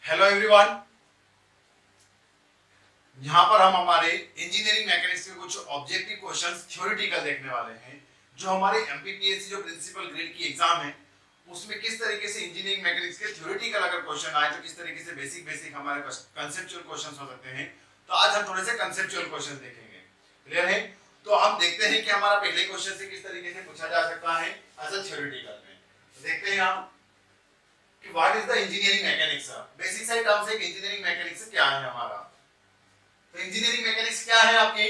Hello everyone, यहाँ पर हम हमारे इंजीनियरिंग मैकेनिक्स के कुछ ऑब्जेक्टिव क्वेश्चंस थ्योरेटिकल देखने वाले हैं। जो हमारे एमपीपीएससी जो प्रिंसिपल ग्रेड की एग्जाम है उसमें किस तरीके से इंजीनियरिंग मैकेनिक्स के थ्योरेटिकल अगर क्वेश्चन आए तो किस तरीके से बेसिक हमारे कंसेप्चुअल क्वेश्चंस हो सकते हैं। तो आज हम थोड़े से कंसेप्चुअल क्वेश्चंस देखेंगे। क्लियर है? तो हम देखते हैं कि हमारा पहले क्वेश्चन से किस तरीके से पूछा जा सकता है एज अ थ्योरेटिकल में। तो देखते हैं हम कि what is the engineering mechanics. Basic side terms एक इंजीनियरिंग मैकेनिक्स क्या है हमारा। तो इंजीनियरिंग मैकेनिक्स क्या है आपकी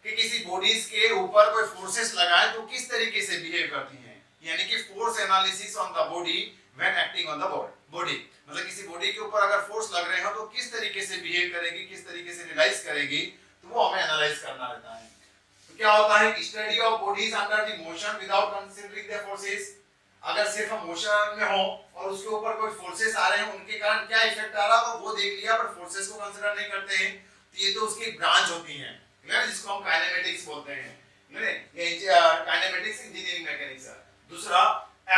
कि किसी बॉडीज के ऊपर कोई फोर्सेस लगाए तो किस तरीके से बिहेव करती हैं, यानी कि force analysis on the body when acting on the body. मतलब किसी बॉडी के ऊपर अगर फोर्स लग रहे हो तो किस तरीके से बिहेव करेगी, किस तरीके से रियलाइज करेगी, तो वो हमें एनालाइज करना रहता है। तो क्या होता है study of bodies under the motion without considering the forces. अगर सिर्फ हम मोशन में हो और उसके ऊपर कोई फोर्सेस आ रहे हैं उनके कारण क्या इफेक्ट आ रहा तो वो देख लिया, पर फोर्सेस को कंसीडर नहीं करते हैं। तो ये तो उसकी ब्रांच होती है, जिसको हम काइनेमेटिक्स बोलते हैं। ये काइनेमेटिक्स इंजीनियरिंग मैकेनिक्स है। दूसरा,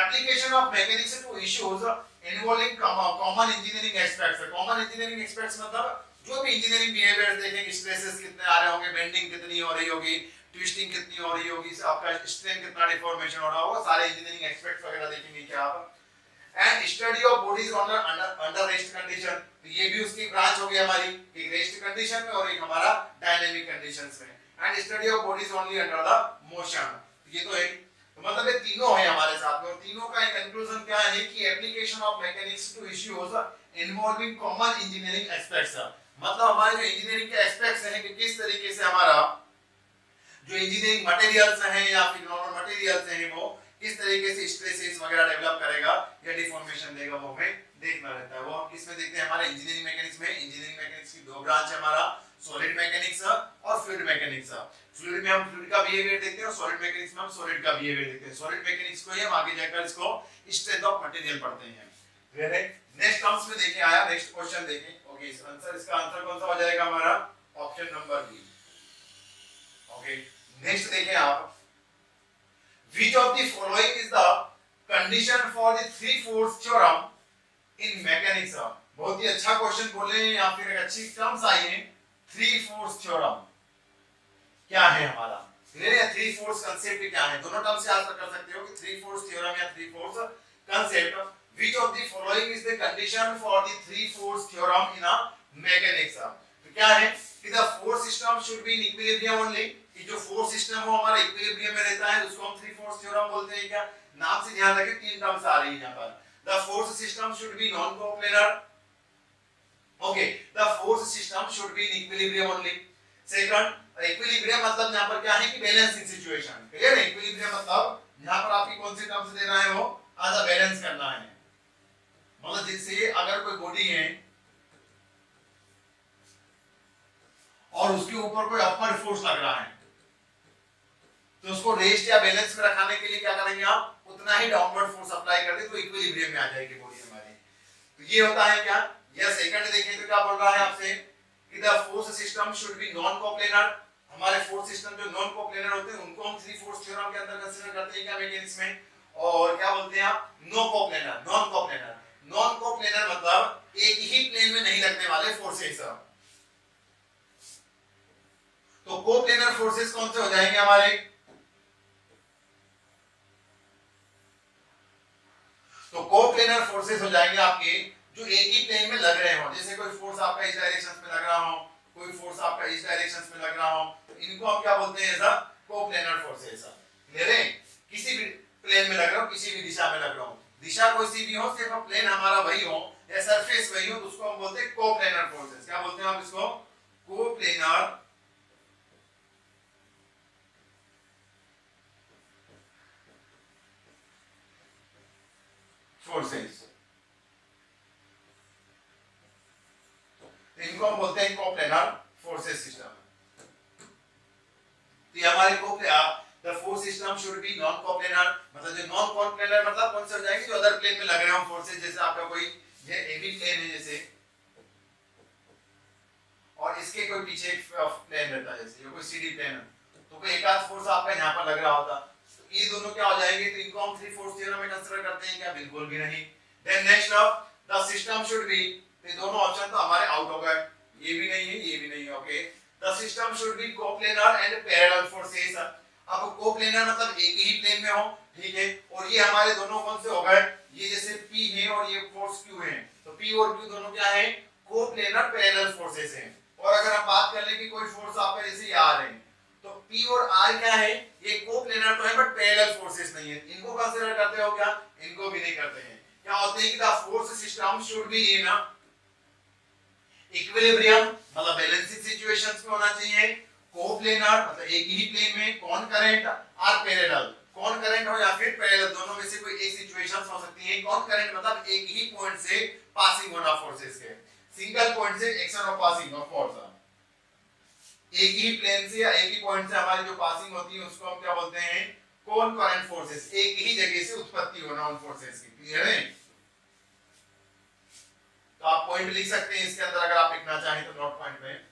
application of mechanics to issues involving common engineering aspects. Common engineering aspects मतलब जो भी इंजीनियरिंग बिहेवियर्स देखेंगे, स्ट्रेसेस कितने आ रहे होंगे, बेंडिंग कितनी हो रही होगी, ट्विस्टिंग कितनी हो रही होगी, आपका स्ट्रेन कितना डिफॉर्मेशन हो रहा होगा, सारे इंजीनियरिंग एस्पेक्ट्स वगैरह देखेंगे क्या आप। And study of bodies under rest condition, तो ये भी उसकी ब्रांच हो गई हमारी, एक रेस्ट कंडीशन में और एक हमारा डायनेमिक कंडीशंस में। And study of bodies only under the motion, ये तो है। तो मतलब ये तीनों है हमारे साथ में, और तीनों का एक कंक्लूजन क्या है कि application of mechanics to issues involving common engineering aspects. मतलब हमारे जो इंजीनियरिंग के एस्पेक्ट्स हैं कि किस तरीके से हमारा जो इंजीनियरिंग मटेरियल्स हैं या फिर नॉर्मल मटेरियल्स हैं वो किस तरीके से स्ट्रेसेस वगैरह डेवलप करेगा या डिफॉर्मेशन देगा, वो हमें देखना रहता है। वो हम किसमें देखते हैं हमारे इंजीनियरिंग मैकेनिक्स में। इंजीनियरिंग मैकेनिक्स की दो ब्रांच है हमारा, सॉलिड मैकेनिक्स और फ्लूइड मैकेनिक्स। फ्लूइड में हम फ्लूइड का बिहेवियर देखते हैं और सॉलिड मैकेनिक्स में हम सॉलिड का बिहेवियर देखते हैं। सॉलिड मैकेनिक्स को ही हम आगे जाकर इसको स्ट्रेंथ ऑफ मटेरियल पढ़ते हैं। क्लियर है? नेक्स्ट टर्म्स में देखें आया, नेक्स्ट क्वेश्चन देखें। ओके, इसका आंसर कौन सा हो जाएगा हमारा? Option number B. Okay, next देखें आप, which of the following is the condition for the three force theorem in mechanics। बहुत ही अच्छा क्वेश्चन बोले या फिर अच्छी टर्म्स आई है। थ्री फोर्स थ्योरम क्या है हमारा? क्लियर है? थ्री फोर्स कांसेप्ट क्या है, दोनों टर्म से आंसर कर सकते हो कि थ्री फोर्स थ्योरम या three force concept. which of the following is the condition for the three force theorem in a mechanics। तो क्या है कि the force system should be in equilibrium only, कि जो फोर्स सिस्टम हो हमारा equilibrium में रहता है उसको हम थ्री फोर्स थ्योरम बोलते हैं। क्या नाम से ध्यान रखें, तीन टर्म्स आ रही है यहां पर। The force system should B non coplanar. Okay, the force system should be in equilibrium only. Second, equilibrium मतलब यहां पर क्या है कि बैलेंसिंग सिचुएशन। क्लियर है? इक्विलिब्रियम मतलब यहां पर आपकी कौन सी टर्म्स देना है, वो आधा बैलेंस करना है। मतलब जिससे अगर कोई बॉडी है और उसके ऊपर कोई अपर फोर्स लग रहा है तो उसको रेस्ट या बैलेंस में रखने के लिए क्या करेंगे आप, उतना ही डाउनवर्ड फोर्स अप्लाई कर दे तो इक्विलिब्रियम में आ जाएगी बॉडी हमारी। तो ये होता है क्या, या सेकंड देखें तो क्या बोल रहा है आपसे कि the force system should B non coplanar. हमारे फोर्स सिस्टम जो नॉन कोप्लेनर होते हैं उनको हम थ्री फोर्स थ्योरम के अंदर कंसीडर करते हैं क्या मैकेनिक्स में। और क्या बोलते हैं आप, no coplanar, non coplanar. Non coplanar मतलब एक ही प्लेन में नहीं लगने वाले फोर्सेस। तो कोप्लेनर फोर्सेस कौन से हो जाएंगे हमारे? तो कोप्लेनर फोर्सेस हो जाएंगे आपके जो एक ही प्लेन में लग रहे हो। जैसे कोई फोर्स आपका इस डायरेक्शन में लग रहा हो, कोई फोर्स आपका इस डायरेक्शन में लग रहा हो, तो इनको हम क्या बोलते हैं, ऐसा कोप्लेनर फोर्सेस। क्लियर है? किसी भी प्लेन में लग रहा हो, किसी भी दिशा में लग रहा हो, दिशा कोई सी भी हो, सिर्फ प्लेन हमारा वही हो या सरफेस वही हो, तो उसको हम बोलते हैं कोप्लेनर फोर्सेस। क्या बोलते हैं आप इसको? Coplanar forces. इनको हम बोलते हैं कोप्लेनर फोर्सेस सिस्टम। तो ये हमारे the force system should B non coplanar. मतलब जो नॉन कोप्लेनर मतलब कौन से हो जाएंगे, जो अदर प्लेन में लग रहे हो फोर्सेस। जैसे आपका कोई ये एबी प्लेन है जैसे, और इसके कोई पीछे एक प्लेन रहता है जैसे ये कोई सीडी प्लेन है, तो कोई एक आध फोर्स आपका यहां पर लग रहा होता, तो ये दोनों क्या हो जाएंगे, तो इनको हम थ्री फोर्स थ्योरम में कंसीडर करते हैं क्या? बिल्कुल भी नहीं। Then next, the system should be ये दोनों ऑप्शन तो हमारे आउट हो गए, ये भी नहीं है, ये भी नहीं है। Okay, the system should B coplanar and parallel forces. अब कोप्लेनर मतलब एक ही प्लेन में हो, ठीक है, और ये हमारे दोनों कौन से हो गए, ये जैसे P है और ये फोर्स Q है, तो P और Q दोनों क्या है, कोप्लेनर पैरेलल फोर्सेस हैं। और अगर हम बात कर ले कि कोई फोर्स आपका जैसे ये आ रहे हैं, तो P और R क्या है, ये कोप्लेनर तो है बट पैरेलल फोर्सेस नहीं है, इनको कंसीडर करते हो क्या, इनको भी नहीं करते हैं। क्या होते हैं कि the force system should be in equilibrium, मतलब बैलेंसिंग सिचुएशंस में होना चाहिए, कोप्लेनर मतलब एक ही प्लेन में, कॉनकरेंट और पैरेलल, कॉनकरेंट हो या फिर पैरेलल, दोनों में से कोई एक सिचुएशंस हो सकती है। कॉनकरेंट मतलब एक ही पॉइंट से पासिंग होना फोर्सेस के, सिंगल पॉइंट से action of passing of force, एक ही प्लेन से या एक ही पॉइंट से हमारी जो पासिंग होती है उसको हम क्या बोलते हैं, कॉनकरेंट फोर्सेस, एक ही जगह से उत्पत्ति होना उन फोर्सेस की। क्लियर है? तो आप पॉइंट लिख सकते हैं इसके अंदर, अगर आप लिखना चाहें तो नोट पॉइंट में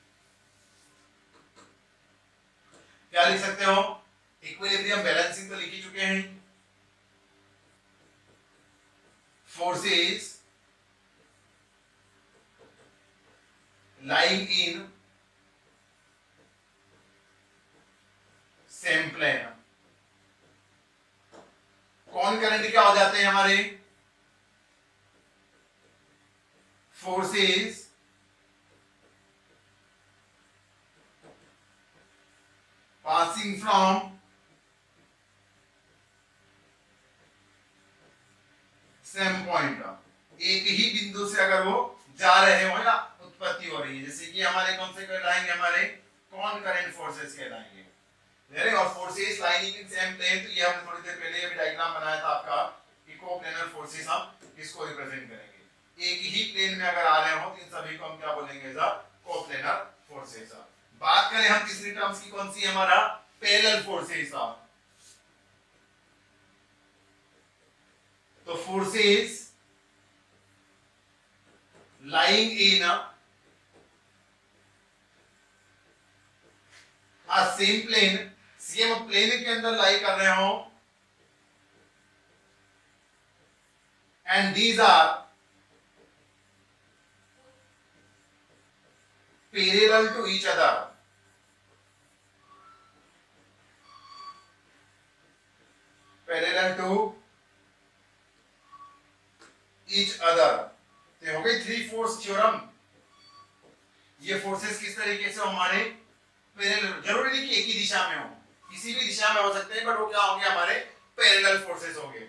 क्या लिख सकते हो, इक्विलिब्रियम बैलेंसिंग तो लिख ही चुके हैं, forces lying in same plane। कॉनकरेंट क्या हो जाते हैं हमारे, forces passing from same point, एक ही बिंदु से अगर वो जा रहे हो या उत्पत्ति हो रही है, जैसे कि हमारे कौन से कहलाएंगे, हमारे कॉनकरेंट फोर्सेस कहलाएंगे। वेरी, और forces lining in same plane, तो ये हमने थोड़ी देर पहले ये भी डायग्राम बनाया था आपका कि कोप्लेनर फोर्सेस हम किसको रिप्रेजेंट करेंगे, एक ही प्लेन में अगर आ रहे हो तो इन सभी को हम क्या बोलेंगे, कोप्लेनर फोर्सेस। बात करें हम तीसरी टर्म्स की, कौन सी है, हमारा पैरेलल फोर्सेस। तो forces lying in a same plane, same plane के अंदर लाई कर रहे हो, and these are parallel to each other, parallel to each other। तो हो गई थ्री फोर्स थ्योरम। ये फोर्सेस किस तरीके से हमारे पैरेलल, जरूरी नहीं कि एक ही दिशा में हो, किसी भी दिशा में हो सकते हैं, बट वो क्या होंगे, हमारे पैरेलल फोर्सेस होंगे।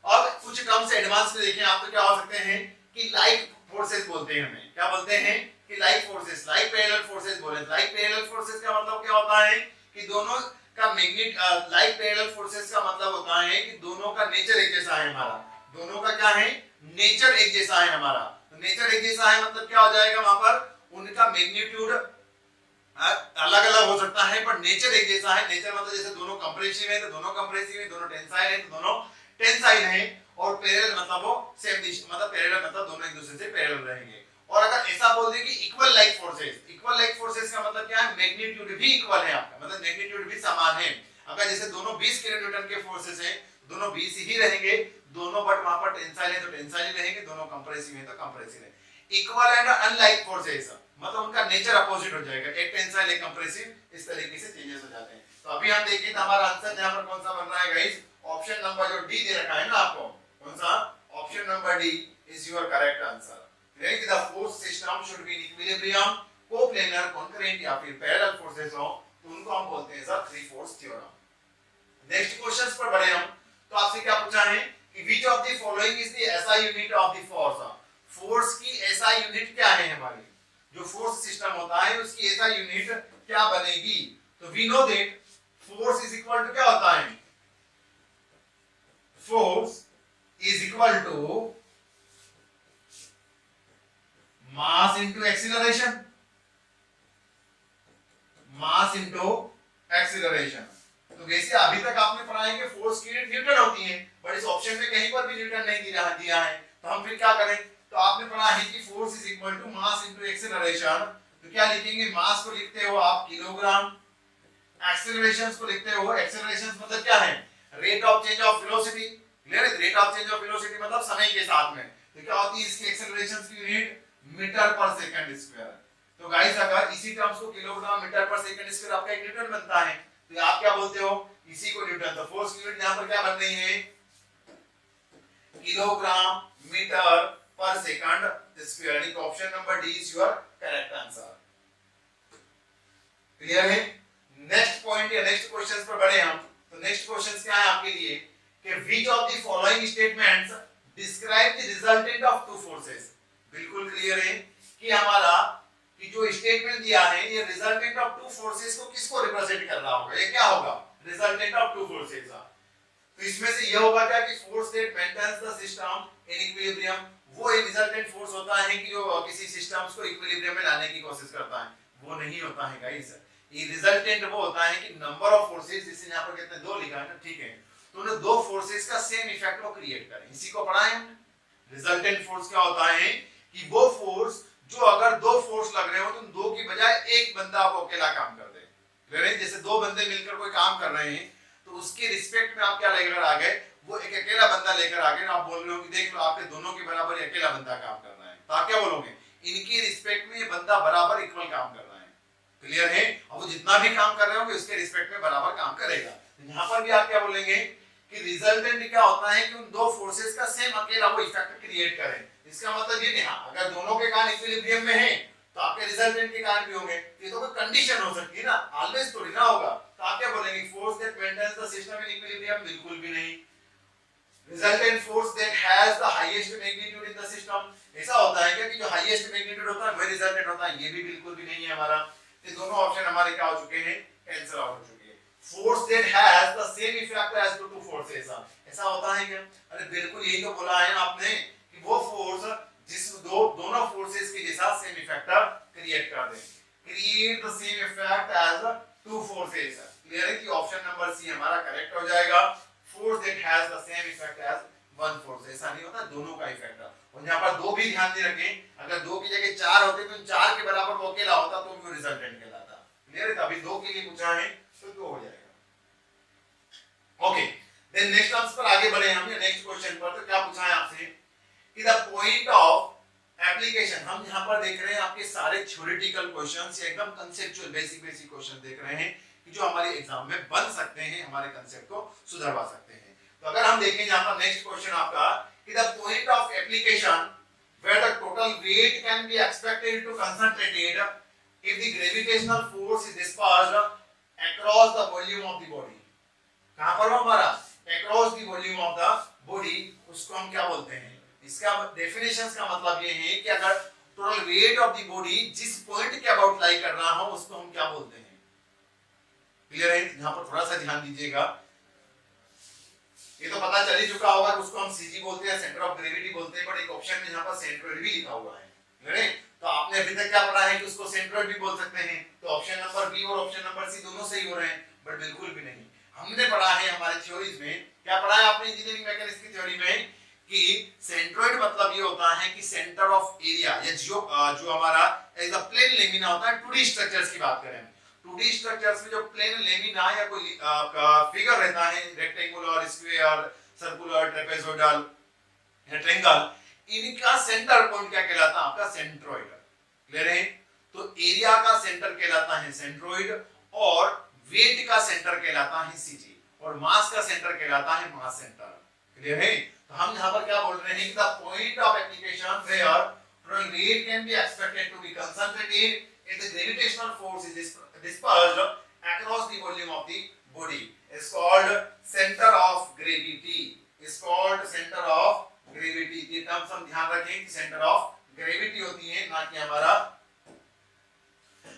अब कुछ टर्म्स एडवांस में देखें आप, तो क्या हो सकते हैं कि लाइक फोर्सेस बोलते हैं, हमें क्या बोलते हैं कि like forces, like parallel forces बोले। लाइक पैरेलल फोर्सेस का मतलब क्या होता है कि दोनों का मैग्नेट, लाइक पैरेलल फोर्सेस का मतलब होता है कि दोनों का नेचर एक जैसा है, हमारा दोनों का क्या है, नेचर एक जैसा है हमारा। तो नेचर एक जैसा है मतलब क्या हो जाएगा, वहां पर उनका मैग्नीट्यूड अलग अलग हो सकता है पर नेचर एक जैसा है। नेचर मतलब जैसे दोनों कंप्रेसिव है तो दोनों कंप्रेसिव है, दोनों टेंसाइल है तो दोनों टेंसाइल है, और पैरेलल मतलब वो सेम दिशा, मतलब पैरेलल मतलब दोनों एक दूसरे से पैरेलल रहेंगे। और अगर ऐसा बोल दें कि equal like forces, equal like forces का मतलब क्या है, मैग्नीट्यूड भी इक्वल है आपका, मतलब मैग्नीट्यूड भी समान है। अगर जैसे दोनों 20 किलोन्यूटन के फोर्सेस हैं, दोनों 20 ही रहेंगे दोनों, बट वहां पर टेंसाइल है तो टेंसाइल ही रहेंगे, दोनों कंप्रेसिव है तो कंप्रेसिव है। इक्वल एंड अनलाइक फोर्सेस मतलब उनका नेचर अपोजिट हो जाएगा, एक टेंसाइल एक कंप्रेसिव, इस तरीके से चेंजेस हो जाते हैं। तो अभी हम देखिए तो हमारा आंसर यहां पर कौन सा बन रहा है गाइस, ऑप्शन नंबर जो डी दे रखा है ना आपको, कौन सा, option number D is your correct answer. यानी कि the force system should be in equilibrium, coplanar, concurrent या फिर पैरेलल फोर्सेस हो तो उनको हम बोलते हैं sir three force theorem. Next questions पर बढ़े हम, तो आपसे क्या पूछा है कि which of the following is the SI unit of the force. Force की एसआई यूनिट क्या है, हमारी जो फोर्स सिस्टम होता है उसकी एसआई यूनिट क्या बनेगी। तो we know that force is equal to क्या होता है, force is equal to mass into acceleration, mass into acceleration. तो वैसे अभी तक आपने पढ़ा है कि फोर्स की यूनिट न्यूटन होती है, बट इस ऑप्शन में कहीं पर भी न्यूटन नहीं दिया है, तो हम फिर क्या करें, तो आपने पढ़ा है कि force is equal to mass into acceleration, तो क्या लिखेंगे, मास को लिखते हो आप किलोग्राम, एक्सीलरेशंस को लिखते हो, एक्सीलरेशंस मतलब क्या है, rate of change of velocity. Clear है, rate of change of velocity मतलब समय के साथ में, तो क्या होती है इसकी एक्सेलरेशन की यूनिट मीटर पर सेकंड स्क्वायर। तो गाइस अगर इसी टर्म्स को किलोग्राम मीटर पर सेकंड स्क्वायर आपका एक न्यूटन बनता है, तो आप क्या बोलते हो इसी को न्यूटन। तो फोर्स की यूनिट यहां पर क्या बन रही है किलोग्राम मीटर पर सेकंड स्क्वायर, यानी कि option number D is your correct answer. Clear है। नेक्स्ट पॉइंट या नेक्स्ट क्वेश्चंस पर बढ़े हम। तो नेक्स्ट क्वेश्चंस क्या है आपके लिए कि which of the following statements describe the resultant of two forces. बिल्कुल क्लियर है कि हमारा कि जो स्टेटमेंट दिया है ये रिजल्टेंट ऑफ टू फोर्सेस को किसको रिप्रेजेंट कर रहा होगा, ये क्या होगा रिजल्टेंट ऑफ टू फोर्सेस। तो इसमें से ये होगा क्या कि force that maintains the system in equilibrium, वो एक रिजल्टेंट फोर्स होता है कि जो किसी सिस्टम्स को इक्विलिब्रियम में लाने की कोशिश करता है, वो नहीं होता है गाइस। ये रिजल्टेंट वो होता है कि नंबर ऑफ फोर्सेस, जिसे यहां पर कहते हैं दो लिखा है ना, ठीक है, तो उन्हें दो फोर्सेस का सेम इफेक्ट वो क्रिएट करें, इसी को पढ़ा है हमने। रिजल्टेंट फोर्स क्या होता है कि वो फोर्स जो अगर दो फोर्स लग रहे हो तो दो की बजाय एक बंदा वो अकेला काम कर दे। जैसे दो बंदे मिलकर कोई काम कर रहे हैं तो उसके रिस्पेक्ट में आप क्या लेकर आ गए, वो एक अकेला बंदा लेकर आ गए, आप बोल रहे हो कि देख लो आपके दोनों के बराबर अकेला बंदा काम करना है, तो आप क्या बोलोगे इनके रिस्पेक्ट में ये बंदा बराबर इक्वल काम कर रहा है। क्लियर है। अब वो जितना भी काम कर रहे होंगे उसके रिस्पेक्ट में बराबर काम करेगा। यहाँ पर भी आप क्या बोलेंगे कि रिजल्टेंट क्या होता है कि उन दो फोर्सेस का सेम अकेला वो इफेक्ट क्रिएट करें। इसका मतलब ये नहीं, अगर दोनों के कारण इक्विलिब्रियम में है तो आपके रिजल्टेंट के कारण भी होंगे, ये तो कोई कंडीशन हो सकती है ना, ऑलवेज थोड़ी ना होगा। तो आप क्या बोलेंगे force that maintains the system in equilibrium, बिल्कुल भी नहीं। Resultant force that has the highest magnitude in the system, ऐसा होता है क्या कि जो हाईएस्ट मैग्नीट्यूड होता है वही रिजल्टेंट होता है, ये भी बिल्कुल भी नहीं है हमारा। ये दोनों ऑप्शन हमारे क्या हो चुके हैं, कैंसिल आउट हो चुके हैं। Force that has the same effect as two forces, ऐसा होता है क्या, अरे बिल्कुल यही तो बोला है आपने कि वो फोर्स जिस दोनों फोर्सेस के जैसा सेम इफेक्ट क्रिएट कर दे, create the same effect as two forces. Clear है कि ऑप्शन नंबर सी हमारा करेक्ट हो जाएगा। Force that has the same effect as one force, ऐसा नहीं होता दोनों का इफेक्ट। और यहां पर दो भी ध्यान दे रखें, अगर दो की जगह चार होते तो चार के बराबर वो अकेला होता तो वो रिजल्टेंट कहलाता। क्लियर है। अभी दो के लिए पूछा है तो दो हो जाएगा। ओके, देन नेक्स्ट आंसर पर आगे बढ़े हम नेक्स्ट क्वेश्चन पर। तो क्या पूछा है आपसे कि द पॉइंट ऑफ एप्लीकेशन, हम यहां पर देख रहे हैं आपके सारे थ्योरेटिकल क्वेश्चंस, एकदम कंसेप्चुअल बेसिक क्वेश्चन देख रहे हैं कि जो हमारे एग्जाम में बन सकते हैं, हमारे कंसेप्ट को सुधारवा सकते हैं। तो अगर हम देखें यहां पर नेक्स्ट क्वेश्चन आपका कि the point of application where the total weight can be expected to concentrated if the gravitational force is dispersed across the volume of the body। कहां पर हमारा across the volume of the body, उसको हम क्या बोलते हैं, इसका definitions का मतलब ये है कि अगर total weight of the body जिस पॉइंट के अबाउट लाई कर रहा हो उसको हम क्या बोलते हैं। क्लियर है। यहां पर थोड़ा सा ध्यान दीजिएगा, ये तो पता चल ही चुका होगा कि उसको हम सीजी बोलते हैं, सेंटर ऑफ ग्रेविटी बोलते हैं, बट एक ऑप्शन में यहां पर सेंट्रोइड भी लिखा हुआ है। क्लियर है। तो आपने अभी तक क्या पढ़ा है कि उसको सेंट्रोइड भी बोल सकते हैं, तो ऑप्शन नंबर बी और ऑप्शन नंबर सी दोनों सही हो रहे हैं, बट बिल्कुल भी नहीं। हमने पढ़ा है हमारे थ्योरीज में, क्या पढ़ा है आपने इंजीनियरिंग मैकेनिक्स की थ्योरी में कि सेंट्रोइड मतलब ये होता है कि सेंटर ऑफ एरिया, या जो हमारा एक प्लेन लेमिना होता है, 2D स्ट्रक्चर्स की बात करें, 2D स्ट्रक्चर्स में जो प्लेन लेमिना या कोई फिगर रहता है, रेक्टेंगुलर, स्क्वायर, सर्कुलर, ट्रेपेजोइडल या ट्रायंगल, इनका सेंटर पॉइंट क्या कहलाता है, आपका सेंट्रोइड। क्लियर है। तो एरिया का सेंटर कहलाता है सेंट्रोइड, और वेट का सेंटर कहलाता है सीजी, और मास का सेंटर कहलाता है मास सेंटर। क्लियर है। तो हम यहां पर क्या बोल रहे हैं कि the point of application where total weight can be expected to be concentrated if the gravitational force is dispersed across the volume of the body is called center of gravity, is called center of gravity। ये terms हम ध्यान रखें कि centre of gravity होती है, ना कि हमारा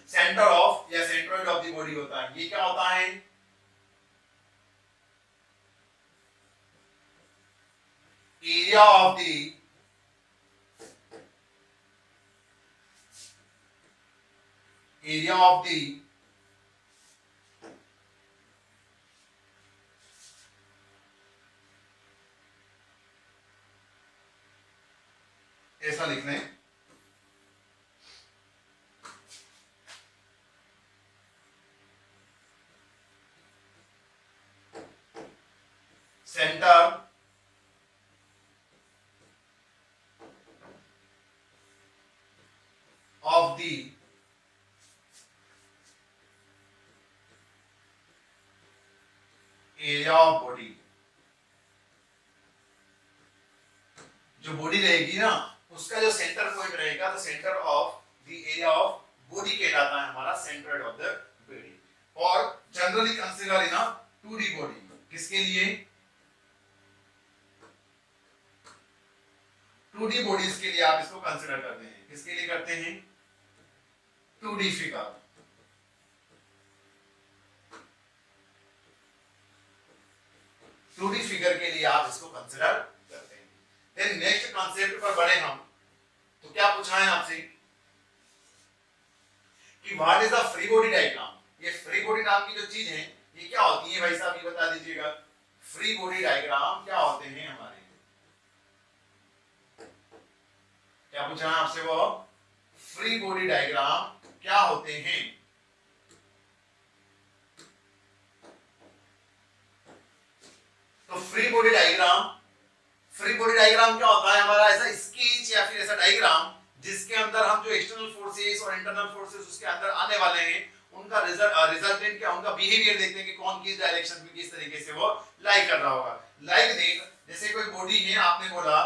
सेंटर ऑफ या सेंट्रोइड ऑफ द बॉडी होता है। ये क्या होता है, एरिया ऑफ द ऐसा लिखना है, centre the area of body, जो बॉडी रहेगी ना उसका जो सेंटर पॉइंट रहेगा, तो centre of the area of body कहलाता है हमारा सेंटर ऑफ द बॉडी। और जनरली कंसीडर इन 2D बॉडी, किसके लिए 2D बॉडीज के लिए आप इसको कंसीडर करते हैं, किसके लिए करते हैं 2D फिगर। फिगर के लिए आप इसको कंसीडर करते हैं। देन नेक्स्ट कॉन्सेप्ट पर बढ़े हम, तो क्या पूछा है आपसे कि what is the free body diagram. ये फ्री बॉडी नाम की जो चीज है ये क्या होती है भाई साहब, ये बता दीजिएगा। फ्री बॉडी डायग्राम क्या होते हैं हमारे, क्या पूछा है आपसे, वो फ्री बॉडी डायग्राम क्या होते हैं। तो फ्री बॉडी डायग्राम क्या होता है हमारा, ऐसा स्केच या फिर ऐसा डायग्राम जिसके अंदर हम जो एक्सटर्नल फोर्सेस और इंटरनल फोर्सेस उसके अंदर आने वाले हैं उनका रिजल्टेंट क्या, उनका बिहेवियर देखते हैं कि कौन किस डायरेक्शन में किस तरीके से वो लाई कर रहा होगा। लाइक देख, जैसे कोई बॉडी है, आपने बोला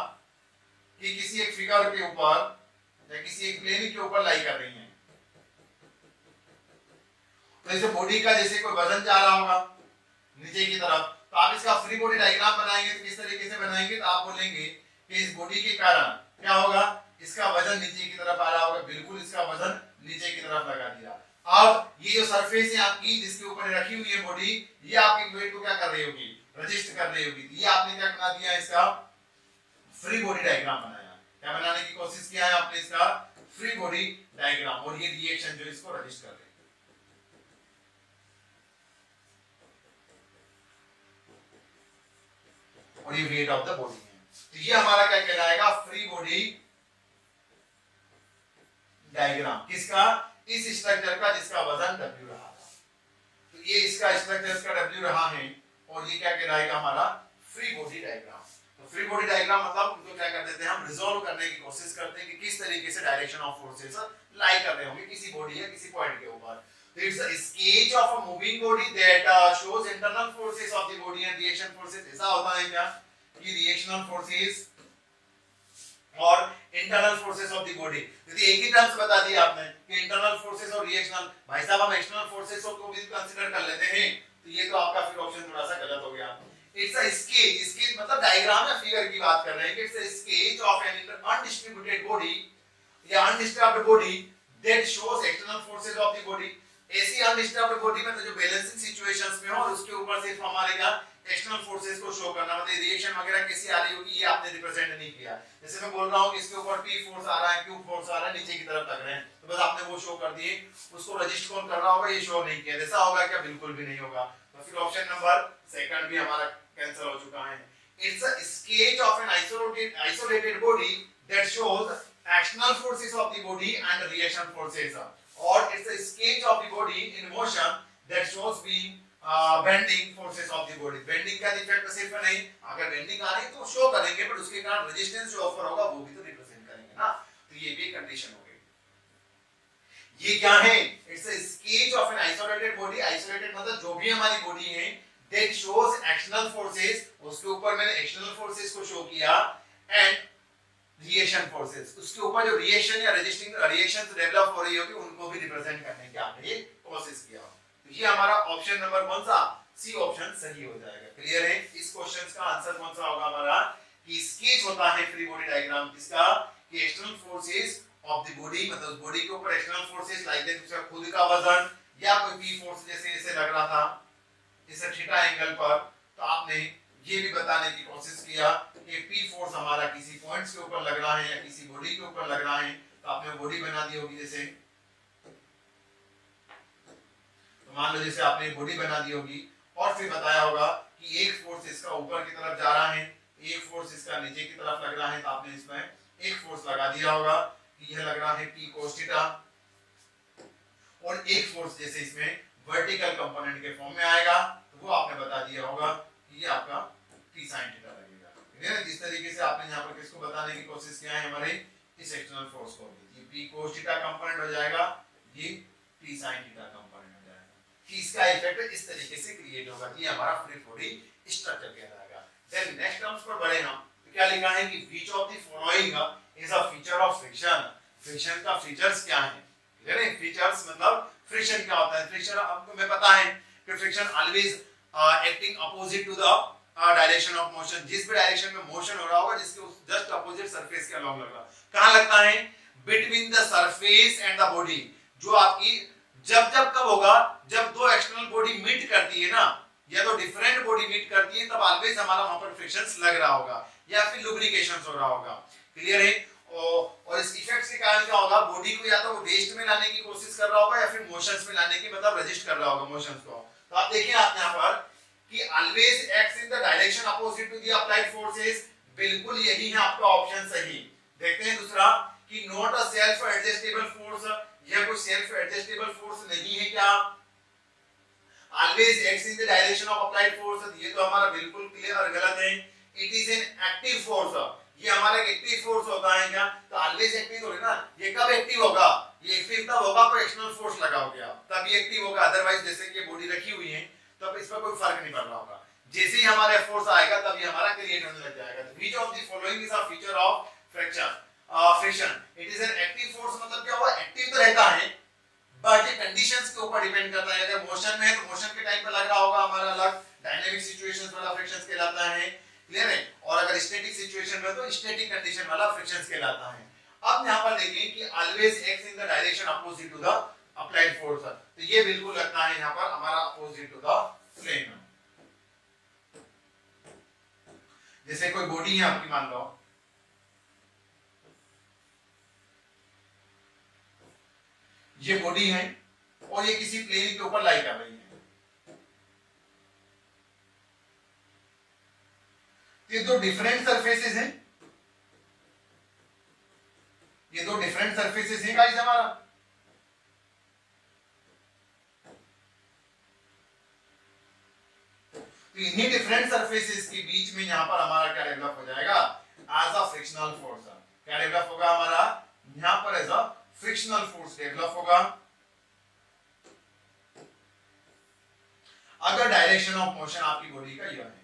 कि किसी एक फिगर के ऊपर या किसी एक प्लेन के ऊपर लाई कर रही है, तो इस बॉडी का जैसे कोई वजन जा रहा होगा नीचे की तरफ, तो आप इसका फ्री बॉडी डायग्राम बनाएंगे तो किस तरीके से बनाएंगे, तो आप बोलेंगे कि इस बॉडी के कारण क्या होगा, इसका वजन नीचे की तरफ आ रहा होगा, बिल्कुल इसका वजन नीचे की तरफ लगा दिया। अब ये जो सरफेस है आपकी जिसके ऊपर रखी हुई है बॉडी, ये आपके वेट को क्या कर रही होगी, रजिस्ट कर रही होगी। तो ये आपने क्या बना दिया, इसका फ्री बॉडी डायग्राम बनाया। क्या बनाने की कोशिश किया है आपने, इसका फ्री बॉडी डायग्राम, और ये रिएक्शन जो इसको रजिस्ट कर रही है। और ये वेट ऑफ द बॉडी है। तो ये हमारा क्या कहलाएगा, फ्री बॉडी डायग्राम। किसका, इस स्ट्रक्चर का जिसका वजन W रहा था। तो ये इसका स्ट्रक्चर इसका W रहा है, और ये क्या कहलाएगा हमारा फ्री बॉडी डायग्राम। तो फ्री बॉडी डायग्राम मतलब उनको क्या कर देते हैं हम, रिजॉल्व करने की कोशिश करते हैं कि किस तरीके से डायरेक्शन ऑफ फोर्सेस लाई कर रहे होंगे किसी बॉडी या किसी पॉइंट के ऊपर। So it's a sketch of a moving body that shows internal forces of the body and reaction forces। ऐसा होता है क्या कि रिएक्शनल फोर्सेस और internal forces of the body, यदि एक ही टर्म्स बता दिया आपने कि इंटरनल फोर्सेस और रिएक्शनल, भाई साहब हम एक्सटर्नल फोर्सेस को भी कंसीडर कर लेते हैं, तो ये तो आपका फिर ऑप्शन थोड़ा सा गलत हो गया। इट्स अ स्केच, स्केच मतलब डायग्राम या फिगर की बात कर रहे हैं कि it's a sketch of an undistributed body या undisturbed body that shows external forces of the body. ऐसी अनडिस्टर्ब्ड बॉडी में तो जो बैलेंसिंग सिचुएशंस में हो और उसके ऊपर सिर्फ हमारे क्या एक्सटर्नल फोर्सेस को शो करना, मतलब रिएक्शन वगैरह कैसी आ रही होगी ये आपने रिप्रेजेंट नहीं किया। जैसे मैं बोल रहा हूं कि इसके ऊपर P फोर्स आ रहा है, Q फोर्स आ रहा है, नीचे की तरफ लग रहे हैं, तो बस आपने वो शो कर दिए, उसको रजिस्ट कौन कर रहा होगा, ये शो नहीं किया। जैसा होगा क्या, बिल्कुल भी नहीं होगा। तो फिर ऑप्शन नंबर सेकंड भी हमारा कैंसिल हो चुका है। It's a sketch of an isolated body that shows external forces of the body and reaction forces, और it's a sketch of the body in motion that shows being bending forces of the body. Bending का effect सिर्फ नहीं, अगर bending आ रही तो show करेंगे, but उसके कारण रेजिस्टेंस जो ऑफर होगा वो भी तो रिप्रेजेंट करेंगे ना। तो ये भी कंडीशन हो गई। ये क्या है, it's a sketch of an isolated body. Isolated मतलब जो भी हमारी बॉडी है दैट शोज एक्सटर्नल फोर्सेस, उसके ऊपर मैंने एक्सटर्नल फोर्सेस को शो किया, एंड रिएक्शन फोर्सेस, उसके ऊपर जो रिएक्शन या रेजिस्टिंग रिएक्शंस डेवलप हो रही होगी उनको भी रिप्रेजेंट करने की आपने ये कोशिश किया। तो ये हमारा ऑप्शन नंबर कौन सा, सी ऑप्शन सही हो जाएगा। क्लियर है। इस क्वेश्चन का आंसर कौन सा होगा हमारा, कि स्केच होता है फ्री बॉडी डायग्राम किसका, कि external forces of the body, मतलब बॉडी के ऊपर एक्सटर्नल फोर्सेस लाइक दैट उसका खुद का वजन या कोई P फोर्स जैसे इसे लग रहा था इस थीटा एंगल पर, तो आपने ये भी बताने की कोशिश किया कि P फोर्स हमारा किसी पॉइंट्स के ऊपर लग रहा है या किसी बॉडी के ऊपर लग रहा है, तो आपने बॉडी बना दी होगी। जैसे मान लो जैसे आपने बॉडी बना दी होगी, और फिर बताया होगा कि एक फोर्स इसका ऊपर की तरफ जा रहा है, एक फोर्स इसका नीचे की तरफ लग रहा है, तो आपने इसमें एक फोर्स लगा दिया होगा कि यह लग रहा है P cos थीटा, और एक फोर्स जैसे इसमें वर्टिकल कंपोनेंट के फॉर्म में आएगा, तो वो आपने बता दिया होगा कि ये आपका P sin थीटा लगेगा। जिस तरीके से आपने यहाँ पर किसको बताने की कोशिश किया है, हमारे इस एक्सटर्नल फोर्स को, ये टी कोस थीटा कंपोनेंट हो जाएगा, ये टी साइन थीटा कंपोनेंट हो जाएगा, कि इसका इफेक्ट इस तरीके से क्रिएट होगा कि हमारा फ्री बॉडी स्ट्रक्चर कहलाएगा। देन नेक्स्ट टर्म्स पर बढ़े हम, तो क्या लिखा है कि which of the following is a feature of friction. Friction का फीचर्स क्या है, क्लियर है? फीचर्स मतलब फ्रिक्शन क्या होता है। फ्रिक्शन आपको हमें पता है कि friction always acting opposite to the direction of motion, जिस भी डायरेक्शन में मोशन हो रहा होगा जिसके जस्ट अपोजिट सरफेस के अलोंग लग रहा, कहां लगता है? Between the surface and the body. जो आपकी जब जब कब होगा, जब दो एक्सटर्नल बॉडी मीट करती है ना, या तो डिफरेंट बॉडी मीट करती है, तब ऑलवेज हमारा वहां पर फ्रिक्शंस लग रहा होगा या फिर लुब्रिकेशंस हो रहा होगा, क्लियर है? और इस इफेक्ट के कारण क्या होगा, बॉडी को या तो रेस्ट में लाने की कोशिश कर रहा होगा या फिर मोशंस में लाने की, मतलब रजिस्ट कर रहा होगा मोशंस को। तो आप देखिए आप यहां पर कि always acts in the direction opposite to the applied forces, बिल्कुल यही है आपका ऑप्शन सही। देखते हैं दूसरा कि not a self adjustable force, यह कोई सेल्फ एडजस्टेबल फोर्स नहीं है क्या? Always acts in the direction of applied force, ये तो हमारा बिल्कुल क्लियर और गलत है। It is an active force, ये हमारा एक एक्टिव फोर्स होता है क्या? तो ऑलवेज एक्टिव होगा ना, ये कब एक्टिव होगा? ये एक्टिव तब होगा कोई एक्सटर्नल फोर्स लगाओगे आप, तब ये एक्टिव होगा, अदरवाइज जैसे कि बॉडी रखी हुई है तो अब इस पर कोई फर्क नहीं पड़ रहा होगा। जैसे ही हमारे फोर्स आएगा तब ये हमारा क्रिएट होने लग जाएगा। तो which of the following is a feature of friction? Friction it is an active force, मतलब क्या हुआ, एक्टिव तो रहता है बट ये कंडीशंस के ऊपर डिपेंड करता है। अगर मोशन में है तो मोशन के टाइम पे लग रहा होगा हमारा अलग, डायनामिक सिचुएशंस वाला फ्रिक्शंस कहलाता है, क्लियर है? और अगर स्टैटिक सिचुएशन में तो स्टैटिक कंडीशन वाला फ्रिक्शंस कहलाता है। अब यहां पर देखें कि always acts in the direction opposite to the applied force, तो ये बिल्कुल लगता है यहां पर हमारा अपोजिट टू द प्लेन। जैसे कोई बॉडी है आपकी, मान लो ये बॉडी है और ये किसी प्लेन के ऊपर लाई कर रही है, ये दो डिफरेंट सरफेसेस हैं, ये दो डिफरेंट सरफेसेस हैं गाइस हमारा। तो इन्हीं डिफरेंट सरफेसेस के बीच में यहां पर हमारा क्या डेवलप हो जाएगा? As a frictional force. क्या डेवलप होगा हमारा यहां पर? As a frictional force develop होगा। अगर डायरेक्शन ऑफ मोशन आपकी बॉडी का यह है,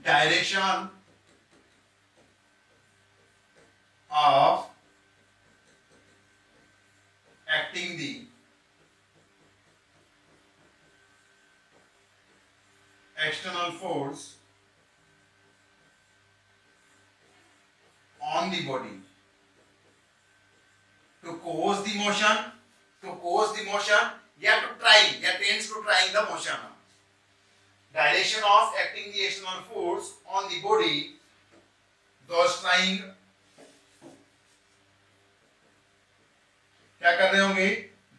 direction of acting the external force on the body to cause the motion, या to trying, या tends to trying the motion. Direction of acting the external force on the body, those trying क्या कर रहे होंगे?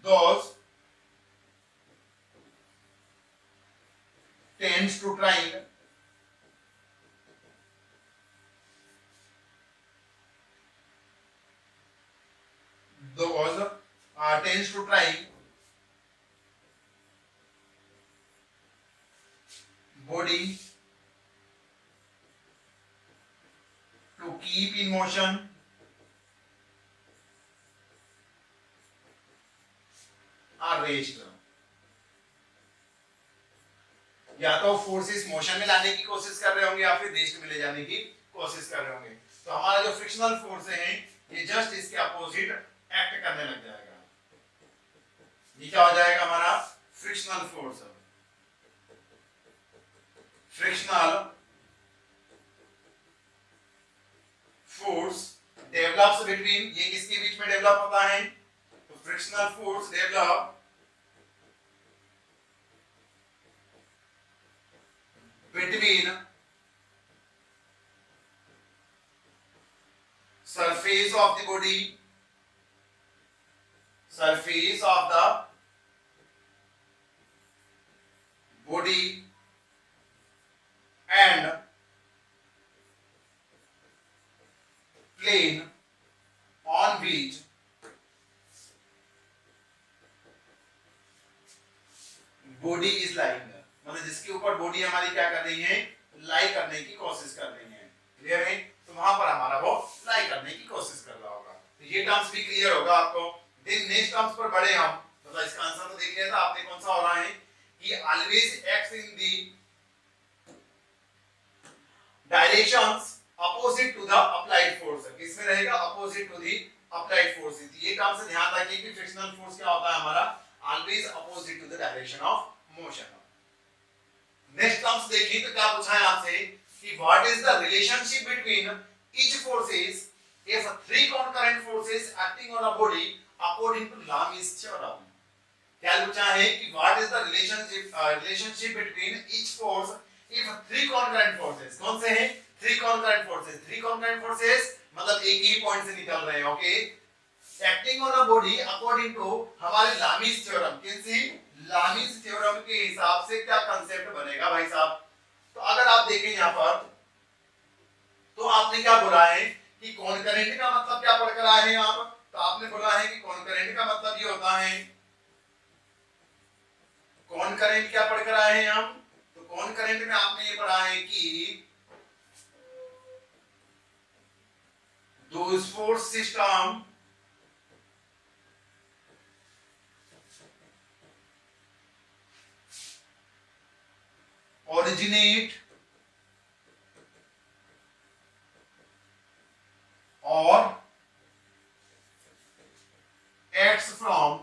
those tends to trying tends to trying body to keep in motion or rest, या तो forces motion में लाने की कोशिश कर रहे होंगे या फिर रेस्ट में ले जाने की कोशिश कर रहे होंगे। तो हमारा जो फ्रिक्शनल फोर्स है ये जस्ट इसके अपोजिट एक्ट करने लग जाएगा। ये क्या हो जाएगा हमारा? Frictional force. Frictional force develops between, ये किसके बीच में डेवलप होता है? तो frictional force develop between surface of the body, surface of the body and plane on which body is lying, मतलब जिसके ऊपर बॉडी हमारी क्या कर रही है? लाई करने की कोशिश कर रही है, क्लियर है? तो वहां पर हमारा वो अप्लाई करने की कोशिश कर रहा होगा। तो ये टर्म्स भी क्लियर होगा आपको। देन नेक्स्ट टर्म्स पर बढ़े हम, मतलब इसका आंसर तो देख लिया था आपने कौन सा हो रहा है कि always acts in the directions opposite to the applied force. किसमें रहेगा? Opposite to the applied force. ये काम से ध्यान रखिए कि फ्रिक्शनल फोर्स क्या होता है हमारा? Always opposite to the direction of motion. Next terms देखिए तो क्या पूछा है आपसे कि what is the relationship between each forces if three concurrent forces acting on a body according to Lami's theorem। क्या पूछा है कि what is the relationship between each force if three concurrent forces। कौन से हैं? three concurrent forces। three concurrent forces मतलब एक ही point से निकल रहे हैं, okay, acting on a body according to हमारे लामीज थ्योरम। किसी लामीज थ्योरम के हिसाब से क्या कांसेप्ट बनेगा भाई साहब? तो अगर आप देखें यहां पर तो आपने क्या बोला है कि कॉन्करेंट का मतलब क्या पढ़ कर आए हैं आप? तो आपने बोला है कि कॉन्करेंट का मतलब ये होता है, कॉन्करेंट क्या पढ़ कर आए हैं हम? तो कॉन्करेंट में आपने ये पढ़ा है कि those force system originate or acts from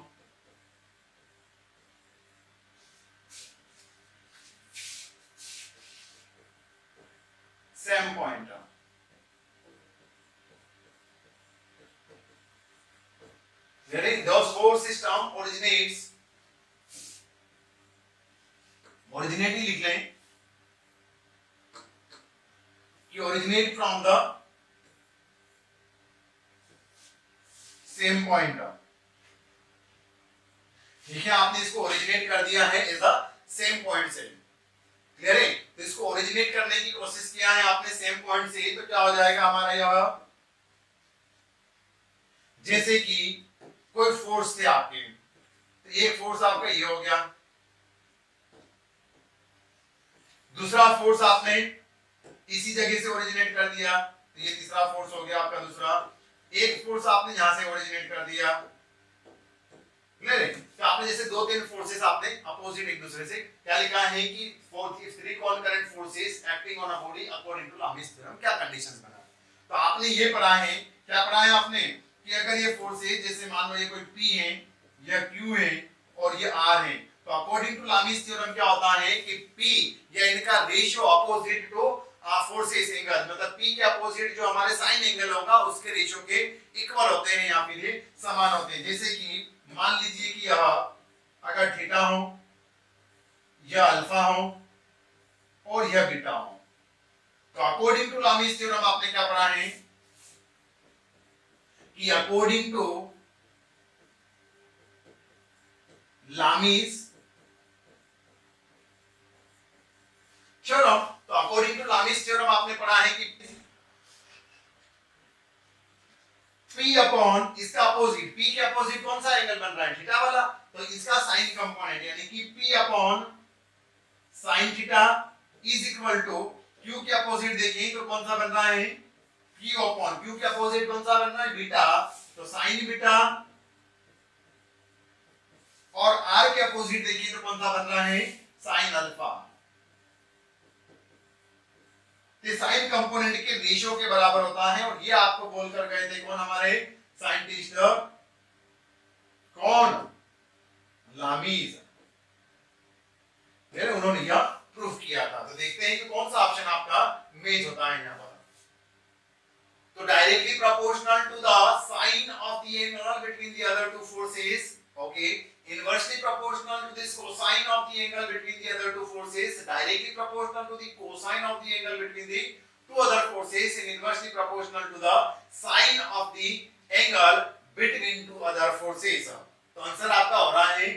same point। Wherein those force system originates, originate ही लिख लें कि originate from the same point। ठीक है, आपने इसको ओरिजिनेट कर दिया है इज द सेम पॉइंट से। क्लियर है? तो इसको ओरिजिनेट करने की कोशिश किया है आपने सेम पॉइंट से, तो क्या हो जाएगा हमारा यह, जैसे कि कोई फोर्स थे आपके, तो एक फोर्स आपका ये हो गया, दूसरा फोर्स आपने इसी जगह से ओरिजिनेट कर दिया, तो ये तीसरा फोर्स हो गया आपका दूसरा। एक फोर्स आपने यहां से ओरिजिनेट कर दिया। क्लियर है? तो आपने जैसे दो तीन फोर्सेस आपने अपोजिट एक दूसरे से, क्या लिखा है कि three concurrent forces acting on a body according to Lami's theorem, क्या कंडीशंस बना। तो आपने ये पढ़ा है, क्या पढ़ा है आपने कि अगर ये फोर्सेस जैसे मान लो ये कोई P है या Q है और ये R है, तो अकॉर्डिंग टू लामीज थ्योरम क्या होता है कि P या इनका ratio opposite two forces angle, मतलब P के अपोजिट जो हमारे साइन एंगल होगा उसके रेशियो के इक्वल होते हैं या फिर ये समान होते हैं। जैसे कि मान लीजिए कि यह अगर थीटा हो, यह अल्फा हो और यह बीटा हो, तो अकॉर्डिंग टू लामीज थ्योरम आपने क्या पढ़ा है कि अकॉर्डिंग टू लामीज थ्योरम, तो अकॉर्डिंग टू लामीज थ्योरम आपने पढ़ा है कि P अपॉन इसका अपोजिट, P के अपोजिट कौन सा एंगल बन रहा है? थीटा वाला, तो इसका साइन कंपोनेंट यानी कि P upon sine theta is equal to Q के अपोजिट देखें तो कौन सा बन रहा है? Q अपॉन Q के अपोजिट कौन सा बन रहा है? बीटा, तो साइन बीटा, और R के अपोजिट देखिए तो कौन सा बन रहा है? Sine alpha. साइन कंपोनेंट के रेशियो के बराबर होता है, और ये आपको बोलकर गए थे कौन? हमारे साइंटिस्ट कौन? लामीज। फिर उन्होंने यह प्रूफ किया था। तो देखते हैं कि कौन सा ऑप्शन आपका मैच होता है यहां पर। तो directly proportional to the sine of the angle between the other two forces, okay, inversely proportional to this cosine of the angle between the other two forces, directly proportional to the cosine of the angle between the two other forces, and inversely proportional to the sine of the angle between two other forces। तो answer आपका हो रहा है